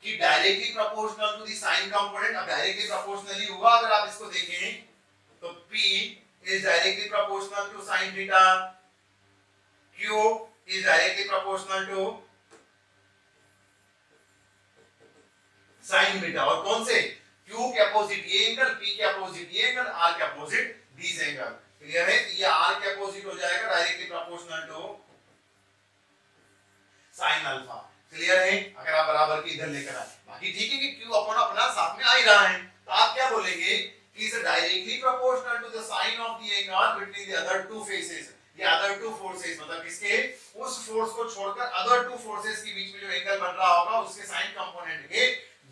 कि directly proportional to the sine component. अब directly proportional ही होगा अगर आप इसको देखें तो P is directly proportional to sin theta, Q is directly proportional to sine beta, और कौन से? Q के अपोजिट ये एंगल, P के अपोजिट ये एंगल, R के अपोजिट दिस एंगल। तो क्लियर है? ये r के अपोजिट हो जाएगा directly proportional to sin alpha. Clear है? अगर आप बराबर की इधर लेकर आए, बाकी ठीक है कि q अपन अपना साथ में आ ही रहा है, तो आप क्या बोलेंगे कि is directly proportional to the sine of the angle between the other two forces. ये अदर टू फोर्सेस मतलब किसके, उस फोर्स को छोड़कर अदर टू फोर्सेस के बीच में जो एंगल बन रहा होगा उसके साइन कंपोनेंट के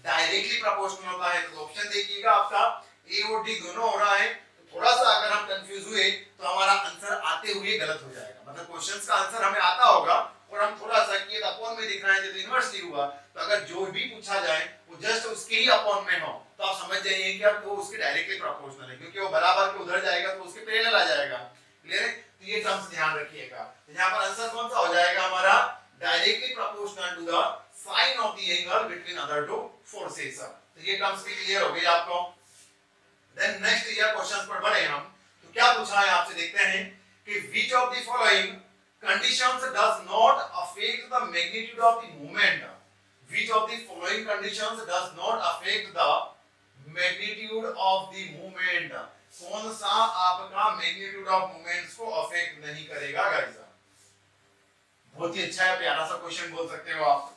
डायरेक्टली प्रोपोर्शनल होता है। तो ऑप्शन देखिएगा आपका ए और डी दोनों हो रहा है। तो थोड़ा सा अगर हम कंफ्यूज हुए तो हमारा आंसर आते हुए गलत हो जाएगा, मतलब क्वेश्चंस का आंसर हमें आता होगा और हम थोड़ा सा कि अपॉन में दिख रहा है तो इनवर्सली हुआ, तो अगर जो भी पूछा जाए वो जस्ट उसके ही अपॉन में हो तो आप समझ जाइए कि अब वो उसके डायरेक्टली प्रोपोर्शनल है, क्योंकि वो बराबर के उधर जाएगा तो उसके पैरेलल आ जाएगा। क्लियर है? तो ये टर्म्स ध्यान रखिएगा। तो यहां पर आंसर कौन सा हो जाएगा हमारा, directly proportional to the sine of the angle between other two forces. तो ये टर्म्स भी क्लियर हो गई आपको। देन नेक्स्ट ईयर क्वेश्चंस पर बढ़े हम, तो क्या पूछा है आपसे, देखते हैं कि which of the following conditions does not affect the magnitude of the movement. Which of the following conditions does not affect the magnitude of the movement? कौन सा आपका magnitude of movements को affect नहीं करेगा गाइस? बहुत ही अच्छा है, प्यारा सा क्वेश्चन बोल सकते हो आप।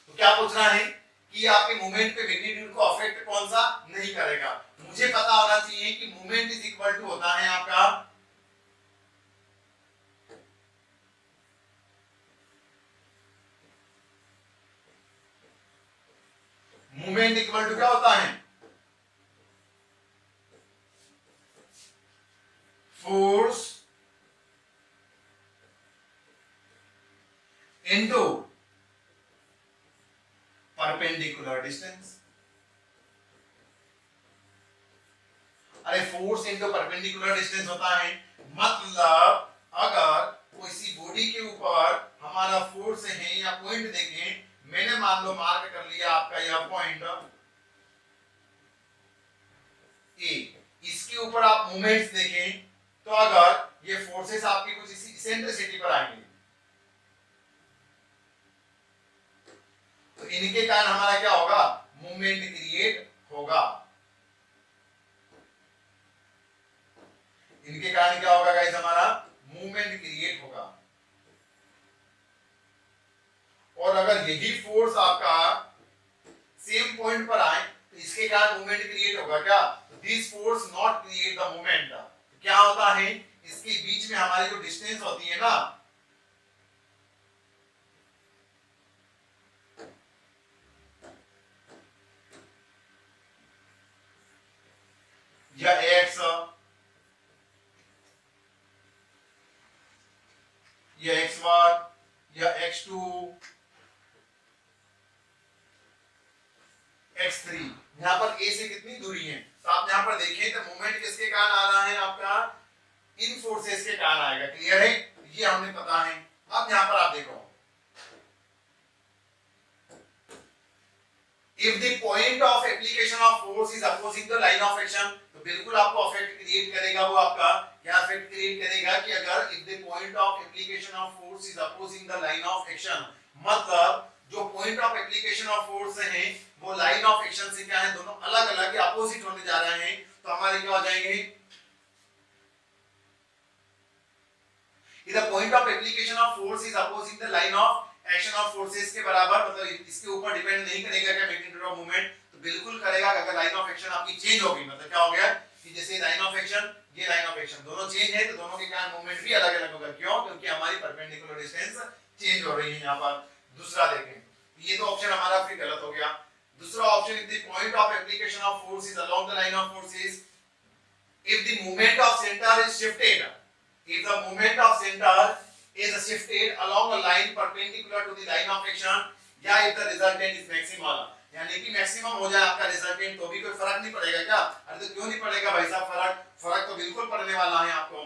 तो क्या पूछ रहा है कि आपके मूवमेंट पे मैग्नीट्यूड को अफेक्ट कौन सा नहीं करेगा। मुझे पता होना चाहिए कि मूवमेंट इज इक्वल टू होता है आपका मूवमेंट इक्वल टू क्या होता है, फोर्स इनटू परपेंडिकुलर डिस्टेंस। अरे फोर्स इनटू परपेंडिकुलर डिस्टेंस होता है, मतलब अगर किसी बॉडी के ऊपर हमारा फोर्स है या पॉइंट देखें, मैंने मान लो मार्क कर लिया आपका यह पॉइंट ए, इसके ऊपर आप मूवमेंट्स देखें तो अगर ये फोर्सेस आपकी कुछ इसी इसेंट्रिसिटी पर आएंगे तो इनके कारण हमारा क्या होगा, मूवमेंट क्रिएट होगा। इनके कारण क्या होगा गाइस, हमारा मूवमेंट क्रिएट होगा। और अगर यही फोर्स आपका सेम पॉइंट पर आए तो इसके कारण मूवमेंट क्रिएट होगा क्या, this force not create the movement. क्या होता है, इसके बीच में हमारी जो डिस्टेंस होती है ना, या x या x1 या x2 x3, यहां पर a से कितनी दूरी है, तो आप यहां पर देखें तो मूवमेंट किसके कारण आ रहा है, आपका इन फोर्सेस के कारण आएगा। क्लियर है? ये हमें पता है। अब यहां पर आप देखो, if the point of application of force is opposing the line of action, तो बिल्कुल आपको अफेक्ट क्रिएट करेगा। वो आपका क्या अफेक्ट क्रिएट करेगा कि अगर if the point of application of force is opposing the line of action, मतलब जो point of application of force है वो लाइन ऑफ एक्शन से क्या है, दोनों अलग अलग या अपोजिट होने जा रहे हैं, तो हमारे क्या हो जाएंगे, इधर point of application of force is opposing the line of action of forces के बराबर, मतलब इसके ऊपर डिपेंड नहीं करेगा क्या मैग्नीट्यूड ऑफ मूवमेंट, तो बिल्कुल करेगा। अगर लाइन ऑफ एक्शन आपकी चेंज होगी, मतलब क्या हो गया कि जैसे लाइन ऑफ एक्शन ये लाइन ऑफ एक्शन दोनों चेंज है तो दोनों के कारण मूवमेंट भी अलग अलग होगा। क्यों? क्योंकि हमारी परपेंडिकुलर डिस्टेंस चेंज हो रही है। यहां पर दूसरा देखें, ये तो ऑप्शन हमारा फिर गलत हो गया। दूसरा option, if the point of application of force is along the line of forces, if the moment of centre is shifted, if the moment of center is shifted along a line perpendicular to the line of action, या if the resultant is maximal, यानी कि maximum हो जाए आपका resultant तो भी कोई फर्क नहीं पड़ेगा क्या? अरे तो क्यों नहीं पड़ेगा भाई साहब, फर्क तो बिल्कुल पड़ने वाला है आपको।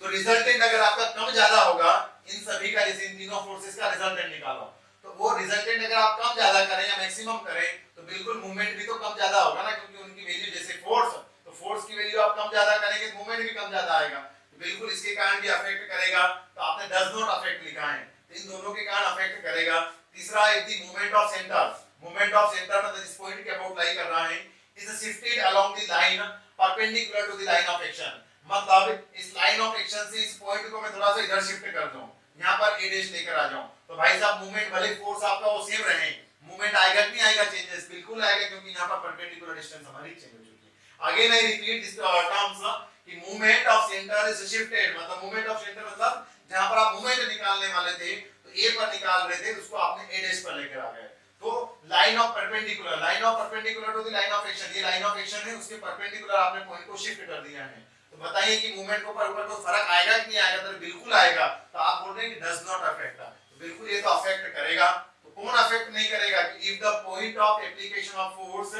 तो रिजल्टेंट अगर आपका कम ज्यादा होगा, इन सभी का जैसे इन तीनों फोर्सेस का रिजल्टेंट निकालो, तो वो रिजल्टेंट अगर आप कम ज्यादा करें या मैक्सिमम करें तो बिल्कुल मूवमेंट भी तो कम ज्यादा होगा ना, क्योंकि उनकी वैल्यू जैसे फोर्स, तो फोर्स की वैल्यू आप कम ज्यादा करेंगे तो मूवमेंट भी कम ज्यादा आएगा, तो बिल्कुल इसके कारण भी अफेक्ट करेगा। तो आपने डज नॉट अफेक्ट लिखा है, तो इन दोनों के कारण अफेक्ट करेगा। तीसरा, if the moment of centre मतलब जिस पॉइंट के अबाउट लाई कर रहा है, is shifted along the line perpendicular to the line of action, मतलब इस लाइन ऑफ एक्शन से इस पॉइंट को मैं थोड़ा सा इधर शिफ्ट कर दूं, यहां पर a डैश लेकर आ जाऊं, तो भाई साहब मूवमेंट भले फोर्स आपका वो सेम रहे, मूवमेंट आएगा कि नहीं आएगा, चेंजेस बिल्कुल आएगा, क्योंकि यहां पर परपेंडिकुलर डिस्टेंस हमारी चेंज हो चुकी है। Again I repeat this terms कि movement of centre is shifted, मतलब मूवमेंट ऑफ सेंटर मतलब जहां पर आप मूवमेंट निकालने वाले थे तो a पर निकाल रहे थे, उसको आपने a डैश पर लेकर आ गए, तो line of perpendicular to the line of action, ये लाइन ऑफ एक्शन है, उसके परपेंडिकुलर आपने पॉइंट को शिफ्ट कर दिया है। तो बताइए कि मूवमेंट के ऊपर कोई फर्क आएगा कि नहीं आएगा, तो बिल्कुल आएगा। तो आप बोल रहे हैं कि डज नॉट अफेक्ट, तो बिल्कुल ये तो अफेक्ट करेगा। तो कौन अफेक्ट नहीं करेगा, कि if the point of application of force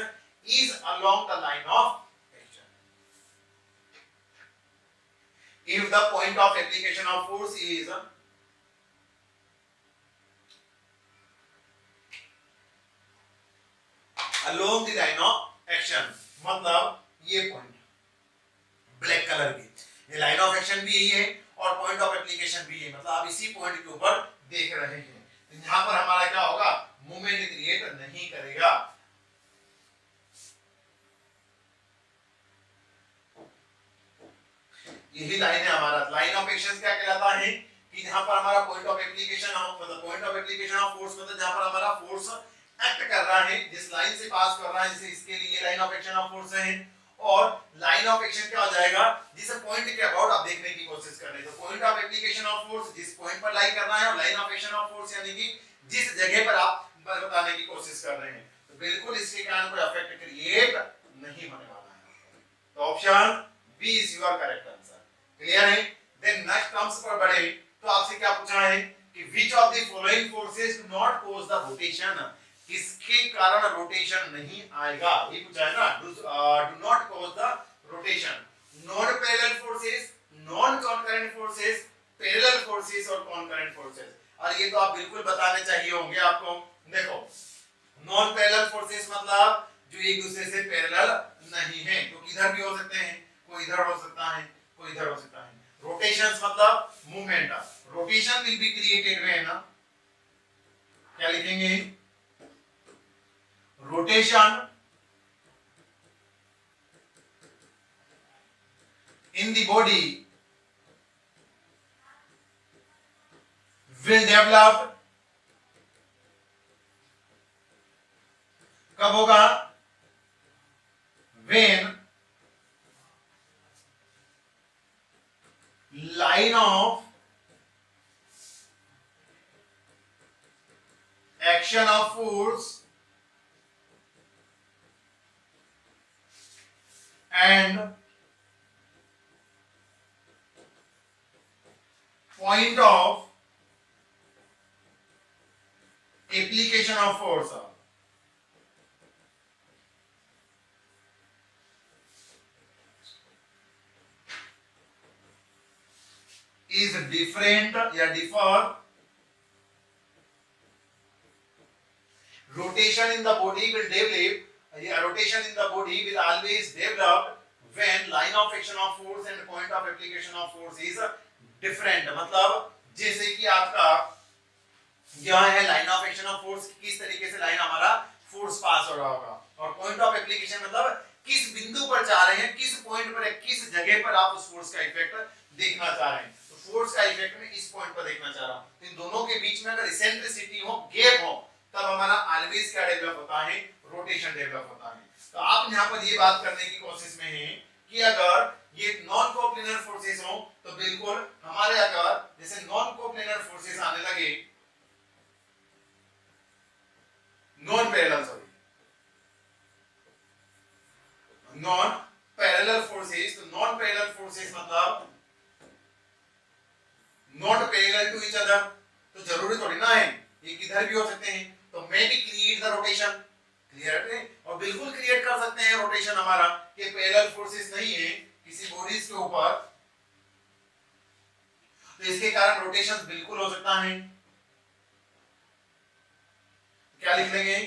is along the line of action, if the point of application of force is along the line of action, मतलब ये पॉइंट ब्लैक कलर की, ये लाइन ऑफ एक्शन भी यही है और point of application भी है, मतलब आप इसी पॉइंट के ऊपर देख रहे हैं। तो यहां पर हमारा क्या होगा, मूवमेंट क्रिएट नहीं करेगा। यही लाइन है हमारा, लाइन ऑफ एक्शन क्या कहलाता है, कि जहां पर हमारा पॉइंट ऑफ एप्लीकेशन ऑफ, मतलब point of application of force, मतलब जहां पर हमारा फोर्स एक्ट कर रहा है, जिस लाइन से पास कर रहा है, जैसे इसके लिए line of action of force है, और लाइन ऑफ एक्शन क्या हो जाएगा, जिस पॉइंट के अबाउट आप देखने की कोशिश कर रहे हैं। तो point of application of force जिस पॉइंट पर लाई करना है, और line of action of force यानी कि जिस जगह पर आप बताने की कोशिश कर रहे हैं, तो बिल्कुल इसके कारण कोई इफेक्ट क्रिएट नहीं होने वाला है। तो option B is your correct answer. Clear है? देन नेक्स्ट टर्म्स पर बढ़े तो आपसे क्या पूछा है कि which of the following forces do not cause the rotation, किसके कारण रोटेशन नहीं आएगा, ये पूछा है ना। Do not cause the rotation, non parallel forces, non concurrent forces, parallel forces और कॉन्करेंट फोर्सेस। और ये तो आप बिल्कुल बताने चाहिए होंगे आपको। देखो नॉन पैरेलल फोर्सेस मतलब जो एक दूसरे से पैरेलल नहीं है, तो किधर भी हो सकते हैं, कोई इधर हो सकता है, कोई इधर हो सकता है। रोटेशंस मतलब movement, rotation will be created when, क्या लिखेंगे, rotation in the body will develop, कब होगा, when line of action of force and point of application of force is different या differ, rotation in the body will develop, rotation in the body will always develop when line of action of force and point of application of force is different, मतलब जैसे कि आपका यह है line of action of force, किस तरीके से line हमारा फोर्स पास हो रहा होगा, और पॉइंट ऑफ एप्लीकेशन मतलब किस बिंदु पर जा रहे हैं, किस पॉइंट पर, किस जगह पर आप उस फोर्स का इफेक्ट देखना चाह रहे हैं। तो फोर्स का इफेक्ट में इस पॉइंट पर देखना चाह रहा हूं, तो इन दोनों के बीच में अगर इसेंट्रिसिटी हो, गैप हो, तब हमारा ऑलवेज क्या डेवलप होता है, रोटेशन डेवलप होता है। तो आप यहां पर ये बात करने की कोशिश में हैं कि अगर ये नॉन कोप्लेनर फोर्सेस हो, तो बिल्कुल हमारे अगर जैसे नॉन कोप्लेनर फोर्सेस आने लगे, non parallel, sorry non parallel forces, तो नॉन पैरेलल फोर्सेस मतलब not parallel to each other, तो जरूरी थोड़ी ना है ये किधर भी हो सकते हैं, तो may be create the rotation, clear है, और बिल्कुल क्रिएट कर सकते हैं रोटेशन हमारा, कि पैरेलल फोर्सेस नहीं है किसी बॉडीज के ऊपर, तो इसके कारण रोटेशन बिल्कुल हो सकता है। क्या लिख लेंगे,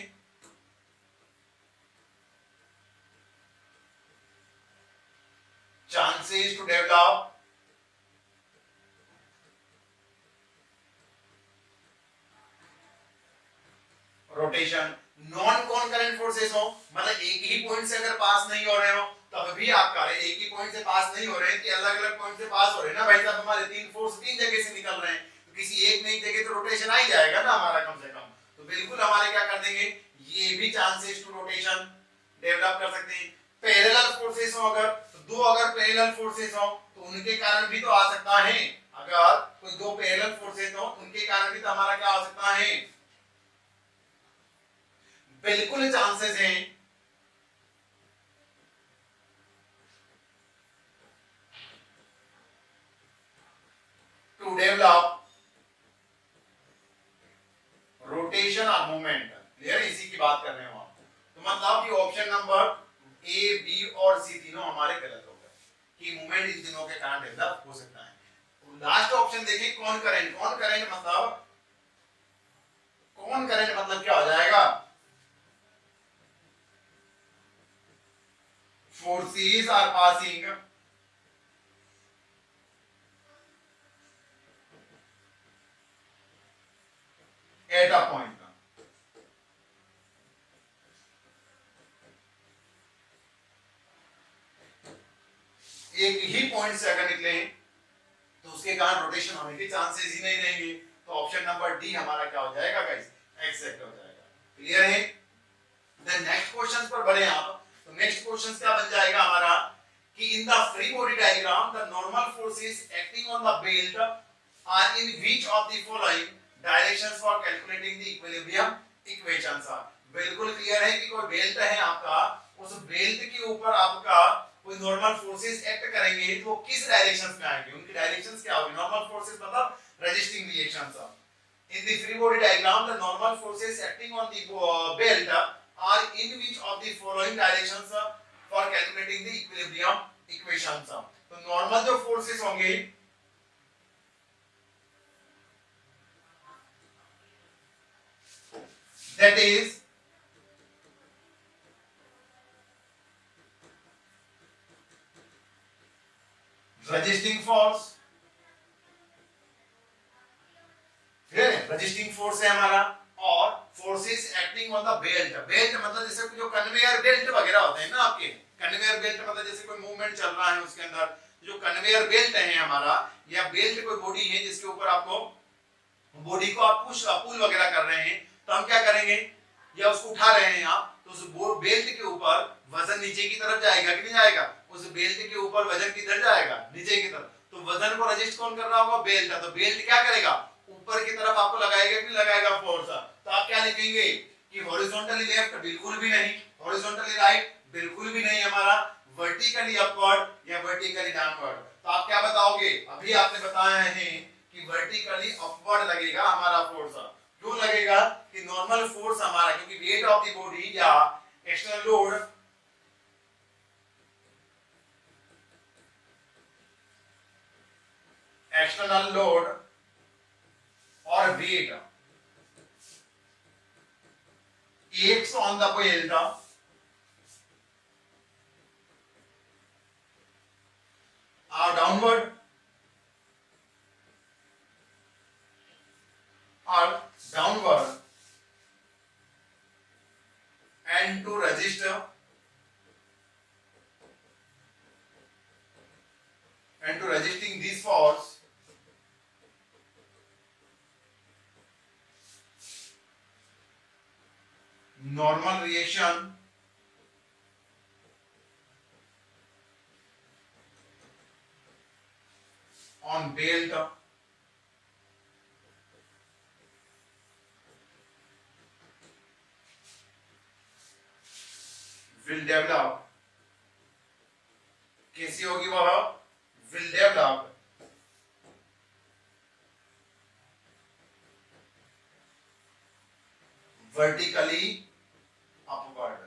chances to develop rotation. Non concurrent forces हो मतलब एक ही पॉइंट से अगर पास नहीं हो रहे हो, तब भी आप कह रहे हैं एक ही पॉइंट से पास नहीं हो रहे हैं कि अलग अलग पॉइंट से पास हो रहे हैं ना भाई साहब, हमारे तीन फोर्स तीन जगह से निकल रहे हैं, तो किसी एक नहीं जगह तो रोटेशन आ ही जाएगा ना हमारा कम से कम। तो बिल्कुल हमारे क्या कर देंगे, ये भी चांसेस टू रोटेशन डेवलप कर सकते हैं। पैरेलल फोर्सेस हो अगर, तो दो अगर पैरेलल फोर्सेस हो तो उनके कारण भी तो आ सकता है, अगर कोई दो पैरेलल फोर्सेस हो उनके कारण भी तो हमारा क्या हो सकता है, बिल्कुल चांसेस हैं। टू डेवलप रोटेशन और मूवमेंट, क्लियर, इसी की बात कर रहे हो आप। तो मतलब ये ऑप्शन नंबर ए बी और सी तीनों हमारे गलत हो गए कि मूवमेंट इन तीनों के कारण डेवलप हो सकता है। लास्ट ऑप्शन देखिए कौन करंट, कौन करंट मतलब, कौन करंट मतलब क्या हो जाएगा, forces are passing at a point, एक ही पॉइंट से अगर निकले तो उसके कारण रोटेशन होने के चांसेस ही नहीं रहेंगे। तो ऑप्शन नंबर डी हमारा क्या हो जाएगा गाइस, एक्सेप्ट हो जाएगा। क्लियर है। देन नेक्स्ट क्वेश्चन पर बढ़े आप। तो नेक्स्ट क्वेश्चन क्या बन जाएगा हमारा कि in the free body diagram the normal forces acting on the belt are in which of the following directions for calculating the equilibrium equations are. बिल्कुल क्लियर है कि कोई बेल्ट है आपका, उस बेल्ट के ऊपर आपका कोई नॉर्मल फोर्सेस एक्ट करेंगे तो किस डायरेक्शंस में आएंगे, उनकी डायरेक्शंस क्या होगी। नॉर्मल फोर्सेस मतलब resisting reactions. In the free body diagram, the normal forces acting on the belt are in which of the following directions for calculating the equilibrium equations. तो normal जो forces होंगे that is resisting force, resisting force है हमारा, और forces acting on the belt. Belt मतलब जैसे जो conveyor belt वगैरह होते हैं ना आपके, कन्वेयर बेल्ट मतलब जैसे कोई मूवमेंट चल रहा है उसके अंदर जो कन्वेयर बेल्ट है हमारा, या बेल्ट कोई बॉडी है जिसके ऊपर आपको बॉडी को आप पुश पुल वगैरह कर रहे हैं, तो हम क्या करेंगे, या उसको उठा रहे हैं आप, तो उस बेल्ट के ऊपर वजन नीचे की तरफ जाएगा कि नहीं जाएगा, उस बेल्ट के ऊपर वजन किधर जाएगा, नीचे की तरफ। तो वजन को रजिस्ट कौन कर रहा होगा, बेल्ट। तो बेल्ट क्या करेगा, ऊपर की तरफ आपको लगाएगा कि नहीं लगाएगा फोर्स। तो आप क्या लिखेंगे कि हॉरिजॉन्टली लेफ्ट बिल्कुल भी नहीं, हॉरिजॉन्टली राइट बिल्कुल भी नहीं, हमारा वर्टिकली अपवर्ड या वर्टिकली डाउनवर्ड। तो आप क्या बताओगे, अभी आपने बताया है कि वर्टिकली अपवर्ड लगेगा हमारा फोर्स। क्यों लगेगा कि नॉर्मल फोर्स हमारा, क्योंकि वेट ऑफ द बॉडी या एक्सटर्नल लोड और weight acts on the belt are downward and to resist and to resisting this force normal reaction on belt will develop, कैसी होगी वह, will develop vertically upward।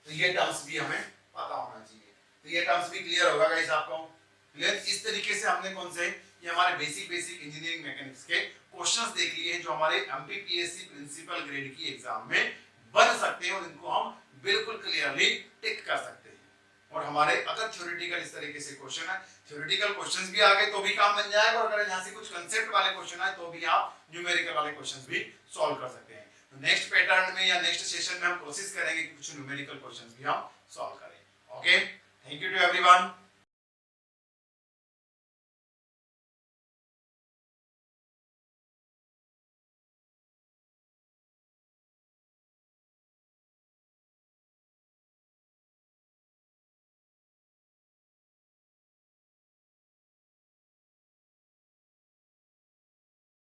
तो ये terms भी हमें पता होना चाहिए। तो ये टर्म्स भी क्लियर होगा गाइस आपको। क्लियर। इस तरीके से हमने कौन से, ये हमारे बेसिक इंजीनियरिंग मैकेनिक्स के क्वेश्चंस देख लिए जो हमारे एमपीपीएससी प्रिंसिपल ग्रेड की एग्जाम में बन सकते हैं, और इनको हम बिल्कुल क्लियरली टिक कर सकते हैं। और हमारे अगर थ्योरेटिकल इस तरीके से क्वेश्चन है, थ्योरेटिकल क्वेश्चंस भी आ गए तो भी काम बन जाएगा, और अगर यहाँ से कुछ कंसेप्ट वाले क्वेश्चन आए तो भी आप न्यूमेरिकल वाले क्वेश्चंस भी सॉल्व कर सकते हैं। तो नेक्स्ट पैटर्न में या नेक्स्ट सेशन में हम कोशिश करेंगे कि कुछ न्यूमेरिकल क्वेश्चंस भी हम सॉल्व करें। Okay, thank you to everyone.